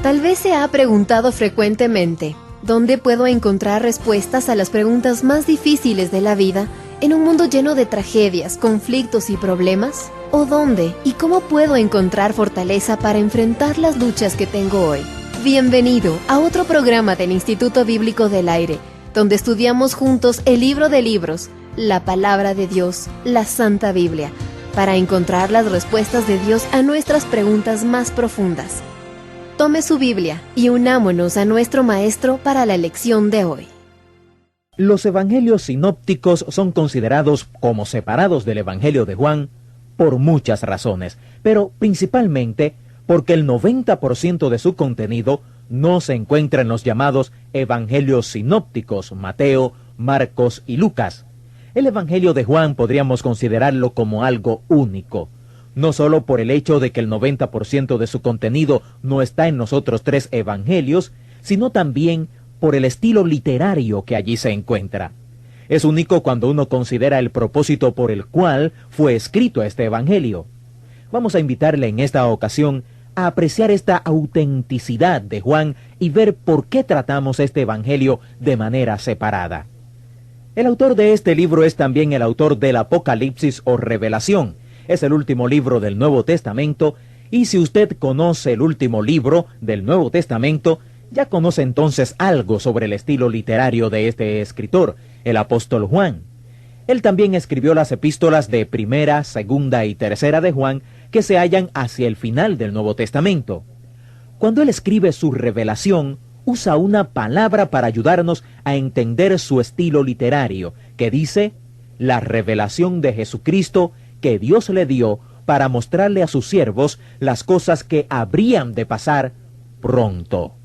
Tal vez se ha preguntado frecuentemente, ¿dónde puedo encontrar respuestas a las preguntas más difíciles de la vida en un mundo lleno de tragedias, conflictos y problemas? ¿O dónde y cómo puedo encontrar fortaleza para enfrentar las luchas que tengo hoy? Bienvenido a otro programa del Instituto Bíblico del Aire, donde estudiamos juntos el libro de libros, la palabra de Dios, la Santa Biblia, para encontrar las respuestas de Dios a nuestras preguntas más profundas. Tome su Biblia y unámonos a nuestro Maestro para la lección de hoy. Los evangelios sinópticos son considerados como separados del Evangelio de Juan por muchas razones, pero principalmente porque el 90% de su contenido no se encuentra en los llamados evangelios sinópticos, Mateo, Marcos y Lucas. El Evangelio de Juan podríamos considerarlo como algo único, no solo por el hecho de que el 90% de su contenido no está en los otros tres evangelios, sino también por el estilo literario que allí se encuentra. Es único cuando uno considera el propósito por el cual fue escrito este evangelio. Vamos a invitarle en esta ocasión a apreciar esta autenticidad de Juan y ver por qué tratamos este evangelio de manera separada. El autor de este libro es también el autor del Apocalipsis o Revelación. Es el último libro del Nuevo Testamento, y si usted conoce el último libro del Nuevo Testamento, ya conoce entonces algo sobre el estilo literario de este escritor, el apóstol Juan. Él también escribió las epístolas de Primera, Segunda y Tercera de Juan, que se hallan hacia el final del Nuevo Testamento. Cuando él escribe su revelación, usa una palabra para ayudarnos a entender su estilo literario, que dice, la revelación de Jesucristo que Dios le dio para mostrarle a sus siervos las cosas que habrían de pasar pronto.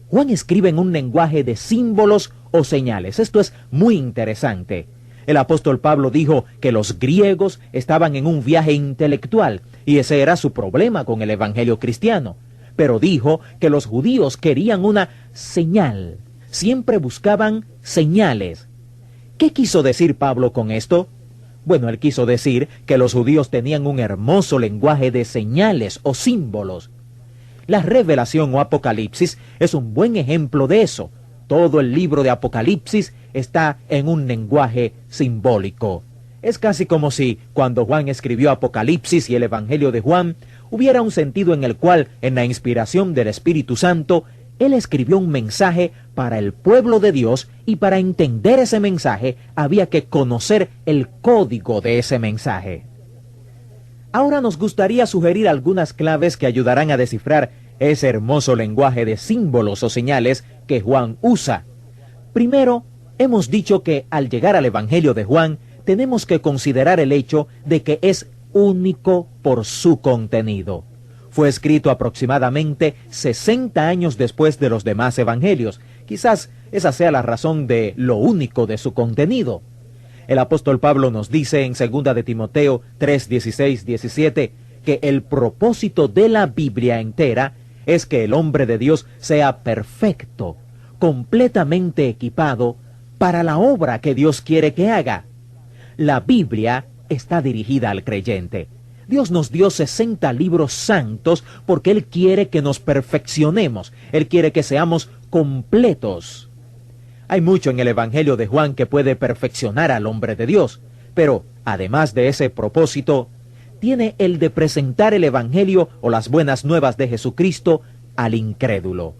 Juan escribe en un lenguaje de símbolos o señales. Esto es muy interesante. El apóstol Pablo dijo que los griegos estaban en un viaje intelectual, y ese era su problema con el evangelio cristiano. Pero dijo que los judíos querían una señal. Siempre buscaban señales. ¿Qué quiso decir Pablo con esto? Bueno, él quiso decir que los judíos tenían un hermoso lenguaje de señales o símbolos. La Revelación o Apocalipsis es un buen ejemplo de eso. Todo el libro de Apocalipsis está en un lenguaje simbólico. Es casi como si, cuando Juan escribió Apocalipsis y el Evangelio de Juan, hubiera un sentido en el cual, en la inspiración del Espíritu Santo, él escribió un mensaje para el pueblo de Dios, y para entender ese mensaje había que conocer el código de ese mensaje. Ahora nos gustaría sugerir algunas claves que ayudarán a descifrar ese hermoso lenguaje de símbolos o señales que Juan usa. Primero, hemos dicho que al llegar al Evangelio de Juan, tenemos que considerar el hecho de que es único por su contenido. Fue escrito aproximadamente 60 años después de los demás evangelios. Quizás esa sea la razón de lo único de su contenido. El apóstol Pablo nos dice en 2 de Timoteo 3, 16, 17, que el propósito de la Biblia entera es que el hombre de Dios sea perfecto, completamente equipado para la obra que Dios quiere que haga. La Biblia está dirigida al creyente. Dios nos dio 60 libros santos porque Él quiere que nos perfeccionemos. Él quiere que seamos completos. Hay mucho en el Evangelio de Juan que puede perfeccionar al hombre de Dios, pero además de ese propósito, tiene el de presentar el Evangelio o las buenas nuevas de Jesucristo al incrédulo.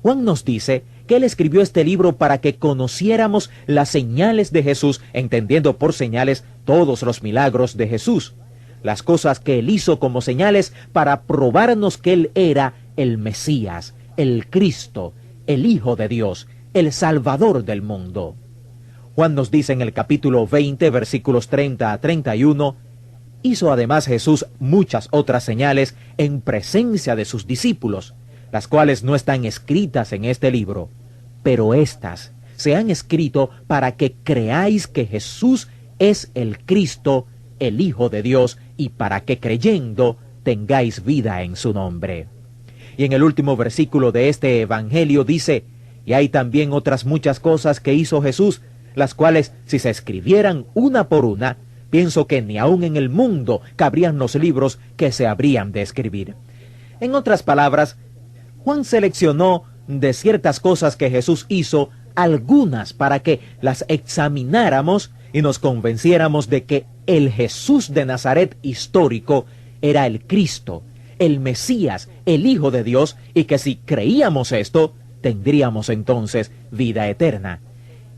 Juan nos dice que él escribió este libro para que conociéramos las señales de Jesús, entendiendo por señales todos los milagros de Jesús, las cosas que él hizo como señales para probarnos que él era el Mesías, el Cristo, el Hijo de Dios, el Salvador del mundo. Juan nos dice en el capítulo 20, versículos 30 a 31, hizo además Jesús muchas otras señales en presencia de sus discípulos, las cuales no están escritas en este libro, pero éstas se han escrito para que creáis que Jesús es el Cristo, el Hijo de Dios, y para que creyendo tengáis vida en su nombre. Y en el último versículo de este evangelio dice, y hay también otras muchas cosas que hizo Jesús, las cuales si se escribieran una por una, pienso que ni aun en el mundo cabrían los libros que se habrían de escribir. En otras palabras, Juan seleccionó de ciertas cosas que Jesús hizo algunas para que las examináramos y nos convenciéramos de que el Jesús de Nazaret histórico era el Cristo, el Mesías, el Hijo de Dios, y que si creíamos esto, tendríamos entonces vida eterna.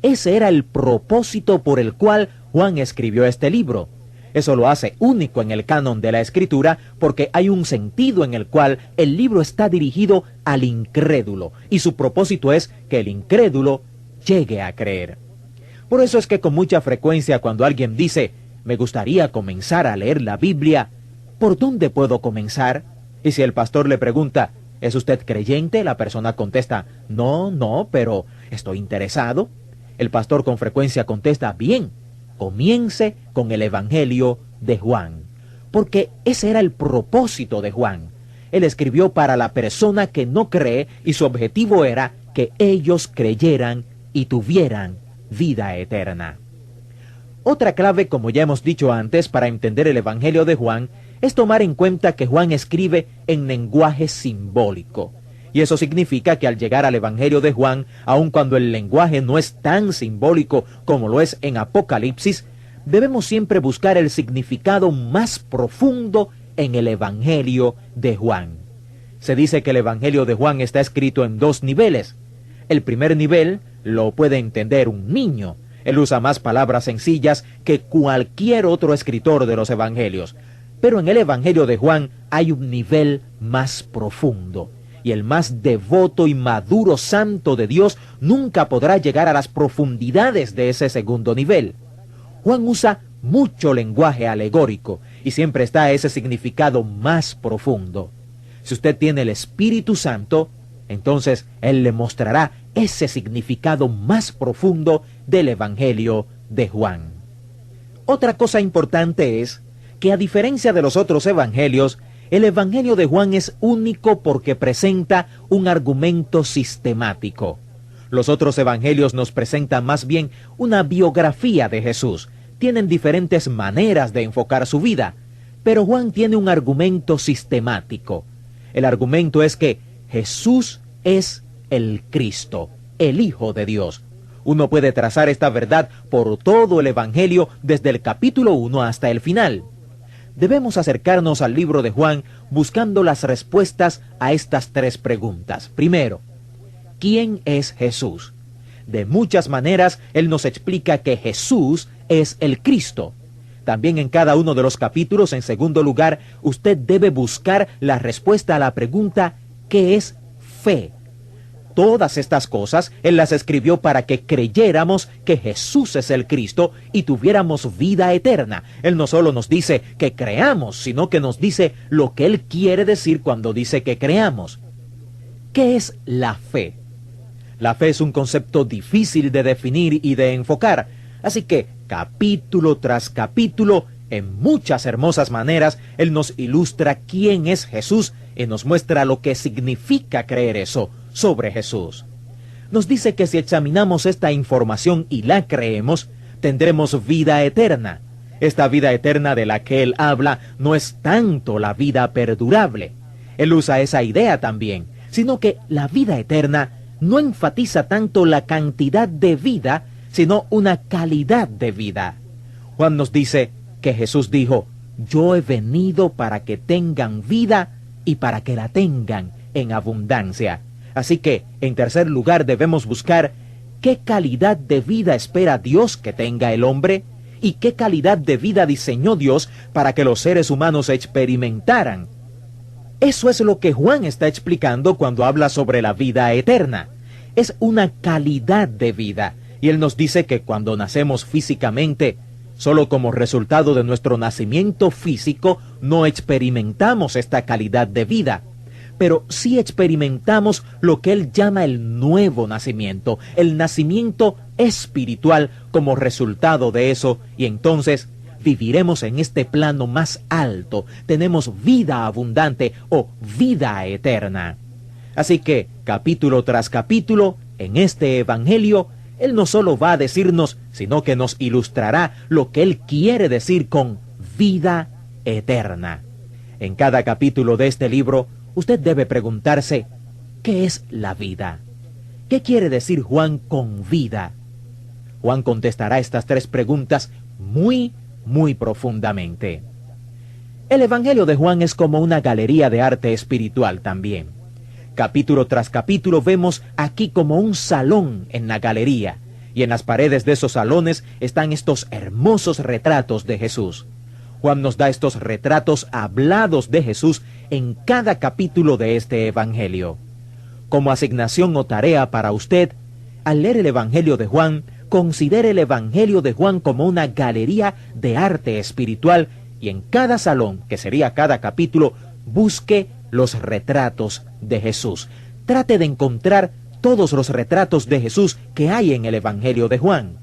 Ese era el propósito por el cual Juan escribió este libro. Eso lo hace único en el canon de la Escritura porque hay un sentido en el cual el libro está dirigido al incrédulo y su propósito es que el incrédulo llegue a creer. Por eso es que con mucha frecuencia cuando alguien dice, me gustaría comenzar a leer la Biblia, ¿por dónde puedo comenzar? Y si el pastor le pregunta, ¿es usted creyente? La persona contesta, no, pero estoy interesado. El pastor con frecuencia contesta, bien, comience con el Evangelio de Juan, porque ese era el propósito de Juan. Él escribió para la persona que no cree y su objetivo era que ellos creyeran y tuvieran vida eterna. Otra clave, como ya hemos dicho antes, para entender el Evangelio de Juan, es tomar en cuenta que Juan escribe en lenguaje simbólico. Y eso significa que al llegar al Evangelio de Juan, aun cuando el lenguaje no es tan simbólico como lo es en Apocalipsis, debemos siempre buscar el significado más profundo en el Evangelio de Juan. Se dice que el Evangelio de Juan está escrito en dos niveles. El primer nivel lo puede entender un niño. Él usa más palabras sencillas que cualquier otro escritor de los Evangelios. Pero en el Evangelio de Juan hay un nivel más profundo. Y el más devoto y maduro santo de Dios nunca podrá llegar a las profundidades de ese segundo nivel. Juan usa mucho lenguaje alegórico y siempre está ese significado más profundo. Si usted tiene el Espíritu Santo, entonces Él le mostrará ese significado más profundo del Evangelio de Juan. Otra cosa importante es que a diferencia de los otros evangelios, el Evangelio de Juan es único porque presenta un argumento sistemático. Los otros evangelios nos presentan más bien una biografía de Jesús. Tienen diferentes maneras de enfocar su vida, pero Juan tiene un argumento sistemático. El argumento es que Jesús es el Cristo, el Hijo de Dios. Uno puede trazar esta verdad por todo el Evangelio desde el capítulo 1 hasta el final. Debemos acercarnos al libro de Juan buscando las respuestas a estas tres preguntas. Primero, ¿quién es Jesús? De muchas maneras, Él nos explica que Jesús es el Cristo. También en cada uno de los capítulos, en segundo lugar, usted debe buscar la respuesta a la pregunta, ¿qué es fe? Todas estas cosas Él las escribió para que creyéramos que Jesús es el Cristo y tuviéramos vida eterna. Él no solo nos dice que creamos, sino que nos dice lo que Él quiere decir cuando dice que creamos. ¿Qué es la fe? La fe es un concepto difícil de definir y de enfocar, así que capítulo tras capítulo, en muchas hermosas maneras, Él nos ilustra quién es Jesús y nos muestra lo que significa creer eso sobre Jesús. Nos dice que si examinamos esta información y la creemos, tendremos vida eterna. Esta vida eterna de la que Él habla no es tanto la vida perdurable. Él usa esa idea también, sino que la vida eterna no enfatiza tanto la cantidad de vida, sino una calidad de vida. Juan nos dice que Jesús dijo, yo he venido para que tengan vida y para que la tengan en abundancia. Así que, en tercer lugar, debemos buscar qué calidad de vida espera Dios que tenga el hombre y qué calidad de vida diseñó Dios para que los seres humanos experimentaran. Eso es lo que Juan está explicando cuando habla sobre la vida eterna. Es una calidad de vida. Y él nos dice que cuando nacemos físicamente, solo como resultado de nuestro nacimiento físico, no experimentamos esta calidad de vida. Pero sí experimentamos lo que él llama el nuevo nacimiento, el nacimiento espiritual como resultado de eso, y entonces viviremos en este plano más alto, tenemos vida abundante o vida eterna. Así que, capítulo tras capítulo, en este evangelio, Él no solo va a decirnos, sino que nos ilustrará lo que Él quiere decir con vida eterna. En cada capítulo de este libro, usted debe preguntarse, ¿qué es la vida? ¿Qué quiere decir Juan con vida? Juan contestará estas tres preguntas muy profundamente. El Evangelio de Juan es como una galería de arte espiritual también. Capítulo tras capítulo vemos aquí como un salón en la galería, y en las paredes de esos salones están estos hermosos retratos de Jesús. Juan nos da estos retratos hablados de Jesús en cada capítulo de este Evangelio. Como asignación o tarea para usted, al leer el Evangelio de Juan, considere el Evangelio de Juan como una galería de arte espiritual, y en cada salón, que sería cada capítulo, busque los retratos de Jesús. Trate de encontrar todos los retratos de Jesús que hay en el Evangelio de Juan.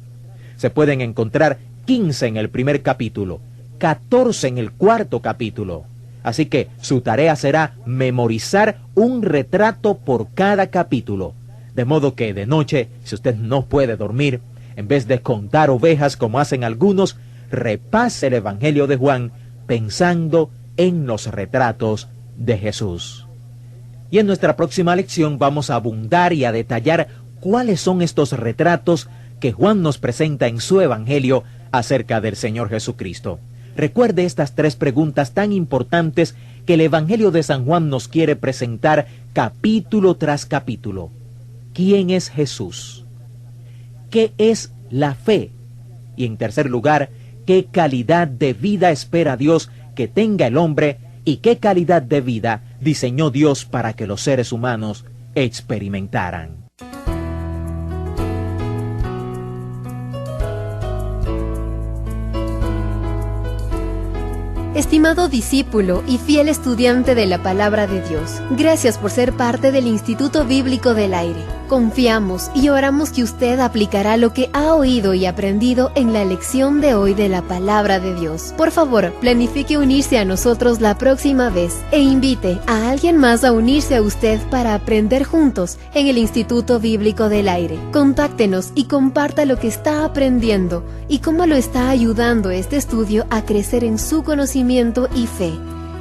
Se pueden encontrar 15 en el primer capítulo, 14 en el cuarto capítulo. Así que su tarea será memorizar un retrato por cada capítulo. De modo que de noche, si usted no puede dormir, en vez de contar ovejas como hacen algunos, repase el Evangelio de Juan pensando en los retratos de Jesús. Y en nuestra próxima lección vamos a abundar y a detallar cuáles son estos retratos que Juan nos presenta en su Evangelio acerca del Señor Jesucristo. Recuerde estas tres preguntas tan importantes que el Evangelio de San Juan nos quiere presentar capítulo tras capítulo. ¿Quién es Jesús? ¿Qué es la fe? Y en tercer lugar, ¿qué calidad de vida espera Dios que tenga el hombre y qué calidad de vida diseñó Dios para que los seres humanos experimentaran? Estimado discípulo y fiel estudiante de la Palabra de Dios, gracias por ser parte del Instituto Bíblico del Aire. Confiamos y oramos que usted aplicará lo que ha oído y aprendido en la lección de hoy de la Palabra de Dios. Por favor, planifique unirse a nosotros la próxima vez e invite a alguien más a unirse a usted para aprender juntos en el Instituto Bíblico del Aire. Contáctenos y comparta lo que está aprendiendo y cómo lo está ayudando este estudio a crecer en su conocimiento y fe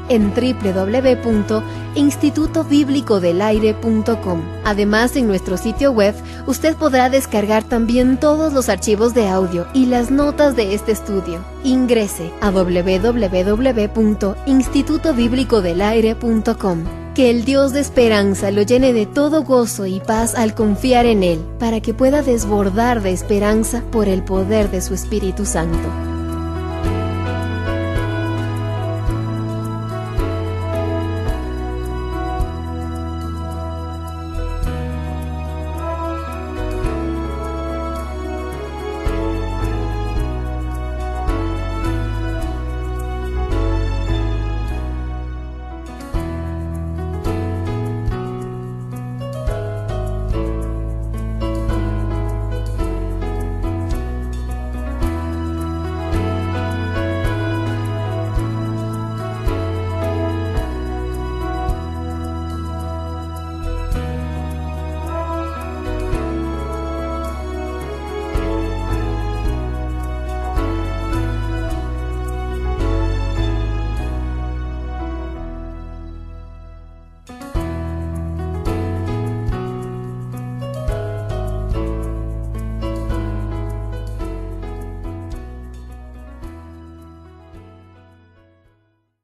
en www.institutobiblicodelaire.com. Además, en nuestro sitio web, usted podrá descargar también todos los archivos de audio y las notas de este estudio. Ingrese a www.institutobiblicodelaire.com. Que el Dios de esperanza lo llene de todo gozo y paz al confiar en Él, para que pueda desbordar de esperanza por el poder de su Espíritu Santo.